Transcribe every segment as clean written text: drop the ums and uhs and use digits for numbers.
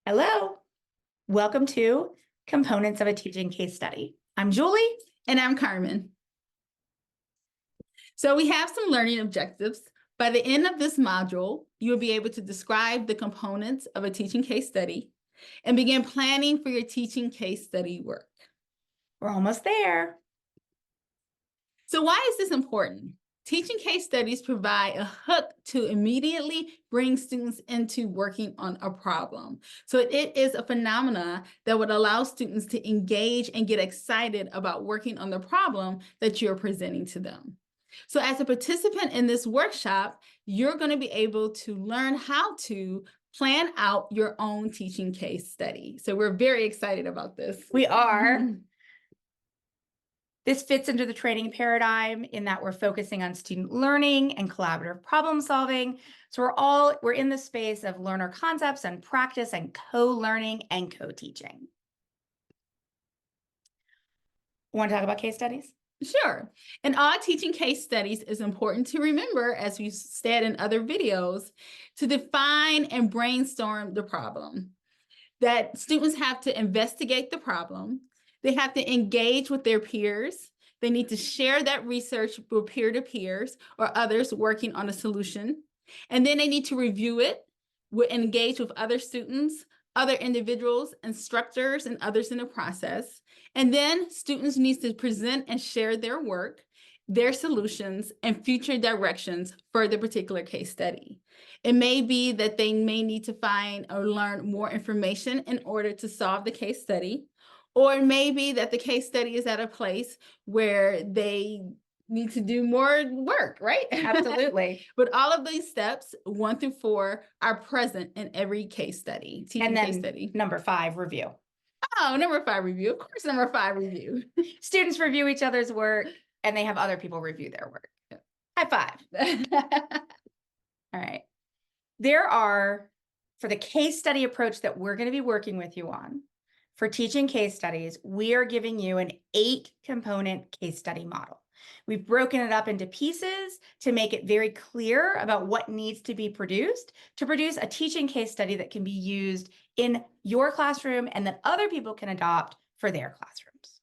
Hello, welcome to Components of a Teaching Case Study. I'm Julie. And I'm Carmen. So we have some learning objectives. By the end of this module, you'll be able to describe the components of a teaching case study and begin planning for your teaching case study work. We're almost there. So why is this important? Teaching case studies provide a hook to immediately bring students into working on a problem. So it is a phenomena that would allow students to engage and get excited about working on the problem that you're presenting to them. So as a participant in this workshop, you're going to be able to learn how to plan out your own teaching case study. So we're very excited about this. We are. This fits into the training paradigm in that we're focusing on student learning and collaborative problem solving. So we're in the space of learner concepts and practice and co-learning and co-teaching. Want to talk about case studies? Sure. In all teaching case studies, it's important to remember, as we said in other videos, to define and brainstorm the problem. That students have to investigate the problem. They have to engage with their peers. They need to share that research with peer-to-peers or others working on a solution. And then they need to review it, engage with other students, other individuals, instructors, and others in the process. And then students need to present and share their work, their solutions, and future directions for the particular case study. It may be that they may need to find or learn more information in order to solve the case study, or it may be that the case study is at a place where they need to do more work, right? Absolutely. But all of these steps, 1 through 4, are present in every case study, teaching case study. Number 5, review. Oh, number 5, review. Of course, number 5, review. Students review each other's work and they have other people review their work. High five. All right. There are, for the case study approach that we're going to be working with you on, for teaching case studies, we are giving you an 8-component case study model. We've broken it up into pieces to make it very clear about what needs to be produced to produce a teaching case study that can be used in your classroom and that other people can adopt for their classrooms.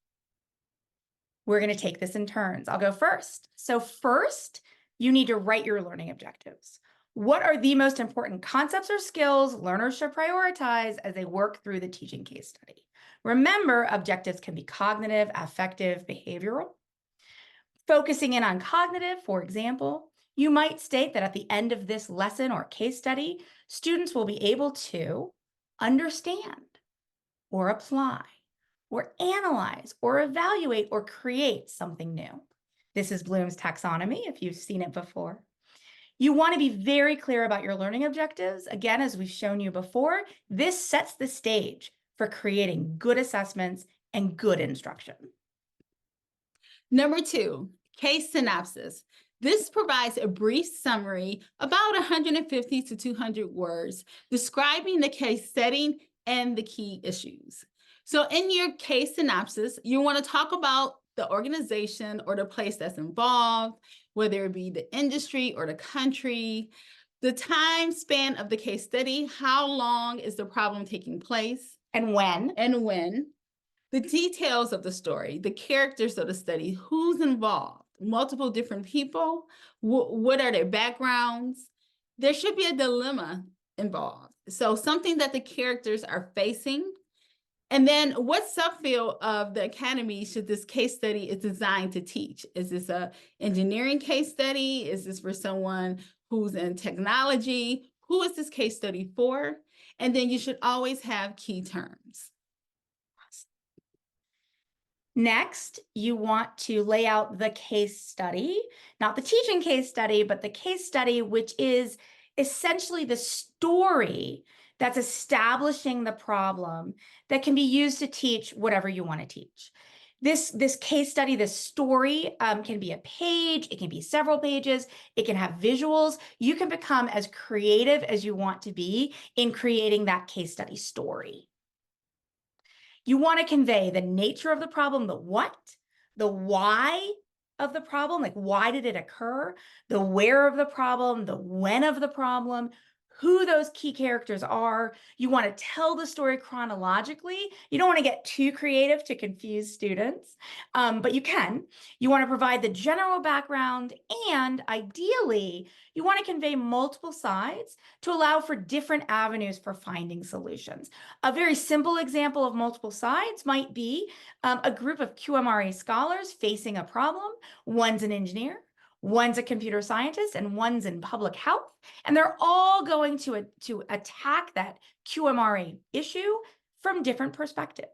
We're going to take this in turns. I'll go first. So first, you need to write your learning objectives. What are the most important concepts or skills learners should prioritize as they work through the teaching case study? Remember, objectives can be cognitive, affective, behavioral. Focusing in on cognitive, for example, you might state that at the end of this lesson or case study, students will be able to understand or apply or analyze or evaluate or create something new. This is Bloom's taxonomy, if you've seen it before. You want to be very clear about your learning objectives. Again, as we've shown you before, this sets the stage for creating good assessments and good instruction. Number 2, case synopsis. This provides a brief summary, about 150 to 200 words, describing the case setting and the key issues. So in your case synopsis, you want to talk about the organization or the place that's involved, whether it be the industry or the country, the time span of the case study, how long is the problem taking place, and when, the details of the story, the characters of the study, who's involved, multiple different people, what are their backgrounds. There should be a dilemma involved. So something that the characters are facing. And then what subfield of the academy should this case study is designed to teach? Is this an engineering case study? Is this for someone who's in technology? Who is this case study for? And then you should always have key terms. Next, you want to lay out the case study, not the teaching case study, but the case study, which is essentially the story that's establishing the problem that can be used to teach whatever you want to teach. This case study, this story can be a page, it can be several pages, it can have visuals. You can become as creative as you want to be in creating that case study story. You want to convey the nature of the problem, the what, the why of the problem, like why did it occur, the where of the problem, the when of the problem, who those key characters are. You want to tell the story chronologically. You don't want to get too creative to confuse students, but you can. You want to provide the general background, and ideally, you want to convey multiple sides to allow for different avenues for finding solutions. A very simple example of multiple sides might be a group of QMRA scholars facing a problem. One's an engineer, one's a computer scientist, and one's in public health. And they're all going to attack that QMRA issue from different perspectives.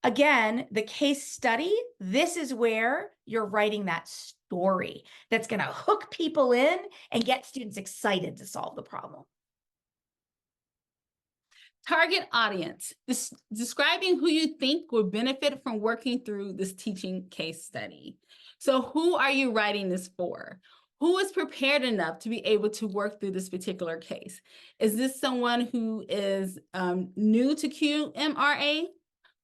Again, the case study, this is where you're writing that story that's going to hook people in and get students excited to solve the problem. Target audience, describing who you think would benefit from working through this teaching case study. So who are you writing this for? Who is prepared enough to be able to work through this particular case? Is this someone who is new to QMRA,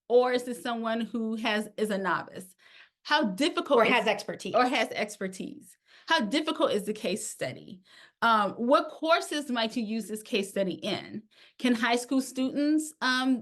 or is this someone who is a novice? How difficult or has expertise? How difficult is the case study? What courses might you use this case study in? Can high school students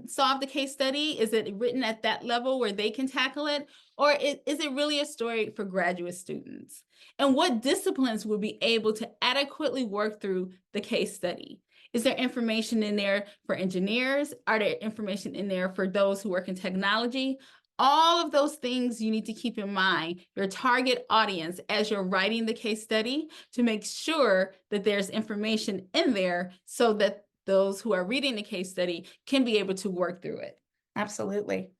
solve the case study? Is it written at that level where they can tackle it? Or is it really a story for graduate students? And what disciplines will be able to adequately work through the case study? Is there information in there for engineers? Are there information in there for those who work in technology? All of those things you need to keep in mind, your target audience, as you're writing the case study, to make sure that there's information in there so that those who are reading the case study can be able to work through it. Absolutely.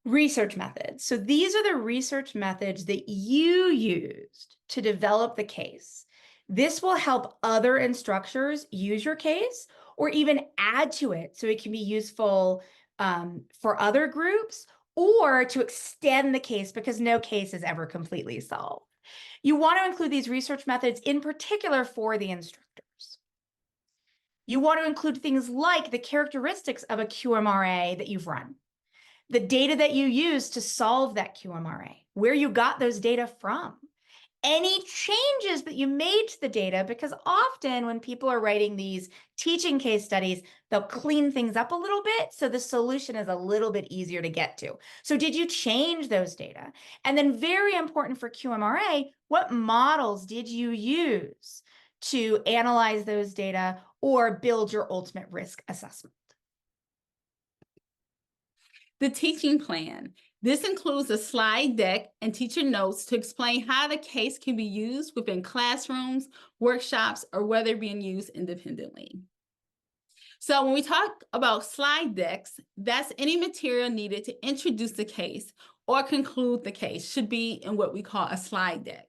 Research methods. So these are the research methods that you used to develop the case. This will help other instructors use your case or even add to it so it can be useful for other groups, or to extend the case, because no case is ever completely solved. You want to include these research methods in particular for the instructors. You want to include things like the characteristics of a QMRA that you've run, the data that you use to solve that QMRA, where you got those data from, any changes that you made to the data, because often when people are writing these teaching case studies, they'll clean things up a little bit, so the solution is a little bit easier to get to. So did you change those data? And then very important for QMRA, what models did you use to analyze those data or build your ultimate risk assessment? The teaching plan. This includes a slide deck and teacher notes to explain how the case can be used within classrooms, workshops, or whether being used independently. So when we talk about slide decks, that's any material needed to introduce the case or conclude the case, should be in what we call a slide deck.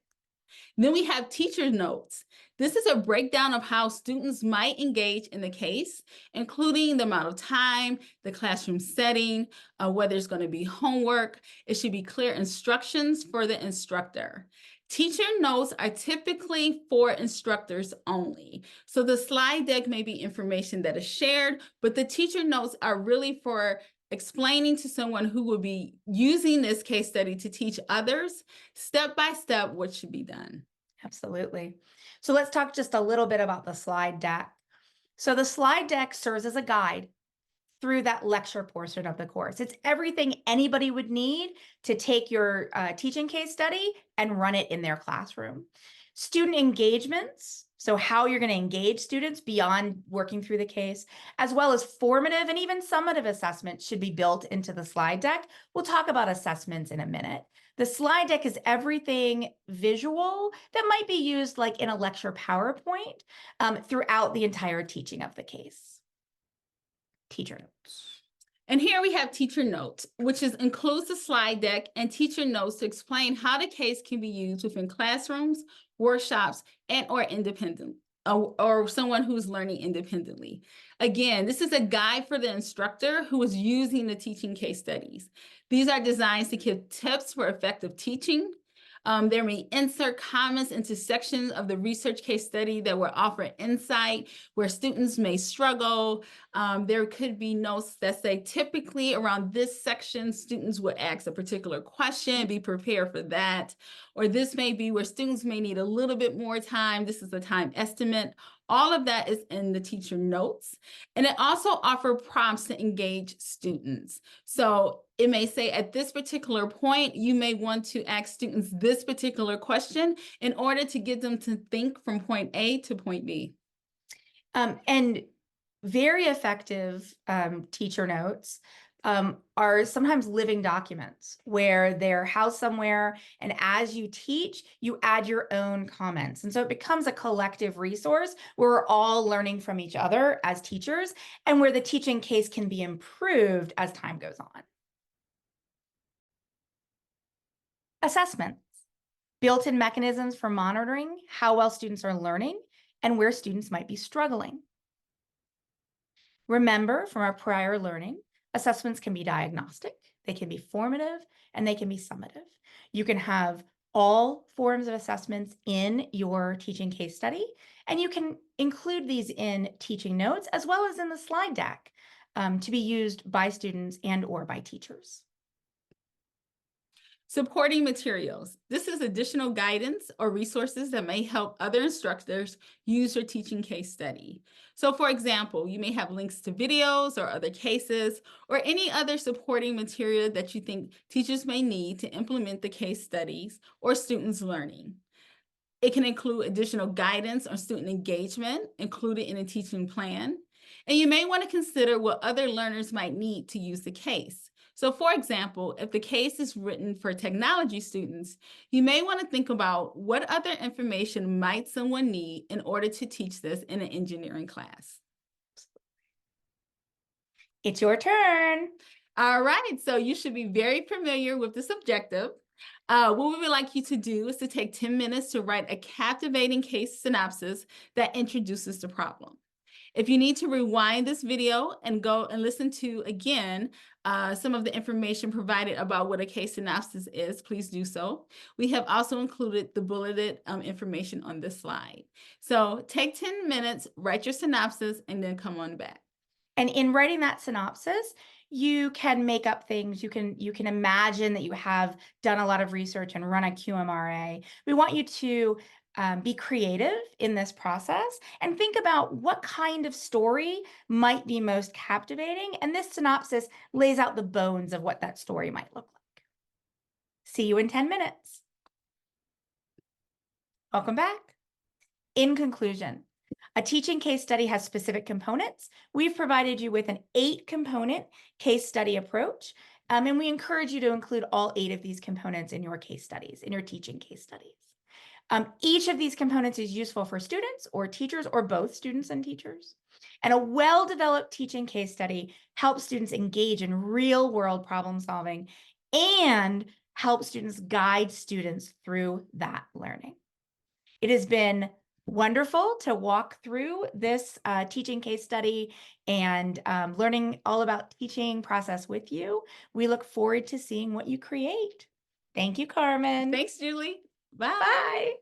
Then we have teacher notes. This is a breakdown of how students might engage in the case, including the amount of time, the classroom setting, whether it's going to be homework. It should be clear instructions for the instructor. Teacher notes are typically for instructors only. So the slide deck may be information that is shared, but the teacher notes are really for explaining to someone who will be using this case study to teach others step by step what should be done. Absolutely. So let's talk just a little bit about the slide deck. So the slide deck serves as a guide through that lecture portion of the course. It's everything anybody would need to take your teaching case study and run it in their classroom. Student engagements, so how you're going to engage students beyond working through the case, as well as formative and even summative assessments should be built into the slide deck. We'll talk about assessments in a minute. The slide deck is everything visual that might be used like in a lecture PowerPoint throughout the entire teaching of the case. Teacher notes. And here we have teacher notes, which includes the slide deck and teacher notes to explain how the case can be used within classrooms, workshops, and or independent, or someone who's learning independently. Again, this is a guide for the instructor who is using the teaching case studies. These are designed to give tips for effective teaching, There may insert comments into sections of the research case study that will offer insight where students may struggle. There could be notes that say typically around this section, students would ask a particular question, be prepared for that. Or this may be where students may need a little bit more time. This is the time estimate. All of that is in the teacher notes. And it also offers prompts to engage students. So it may say at this particular point, you may want to ask students this particular question in order to get them to think from point A to point B. And very effective teacher notes are sometimes living documents where they're housed somewhere, and as you teach, you add your own comments. And so it becomes a collective resource where we're all learning from each other as teachers, and where the teaching case can be improved as time goes on. Assessments, built-in mechanisms for monitoring how well students are learning and where students might be struggling. Remember from our prior learning, assessments can be diagnostic, they can be formative, and they can be summative. You can have all forms of assessments in your teaching case study, and you can include these in teaching notes as well as in the slide deck to be used by students and or by teachers. Supporting materials. This is additional guidance or resources that may help other instructors use your teaching case study. So for example, you may have links to videos or other cases or any other supporting material that you think teachers may need to implement the case studies or students' learning. It can include additional guidance on student engagement included in a teaching plan. And you may want to consider what other learners might need to use the case. So for example, if the case is written for technology students, you may want to think about what other information might someone need in order to teach this in an engineering class. It's your turn. All right, so you should be very familiar with this objective. What we would like you to do is to take 10 minutes to write a captivating case synopsis that introduces the problem. If you need to rewind this video and go and listen to, again, some of the information provided about what a case synopsis is, please do so. We have also included the bulleted information on this slide. So take 10 minutes, write your synopsis, and then come on back. And in writing that synopsis, you can make up things. You can imagine that you have done a lot of research and run a QMRA. We want you to be creative in this process and think about what kind of story might be most captivating. And this synopsis lays out the bones of what that story might look like. See you in 10 minutes. Welcome back. In conclusion, a teaching case study has specific components. We've provided you with an 8-component case study approach, and we encourage you to include all 8 of these components in your case studies, in your teaching case studies. Each of these components is useful for students or teachers or both students and teachers. And a well-developed teaching case study helps students engage in real-world problem solving and help students guide students through that learning. It has been wonderful to walk through this teaching case study and learning all about teaching process with you. We look forward to seeing what you create. Thank you, Carmen. Thanks, Julie. Bye. Bye.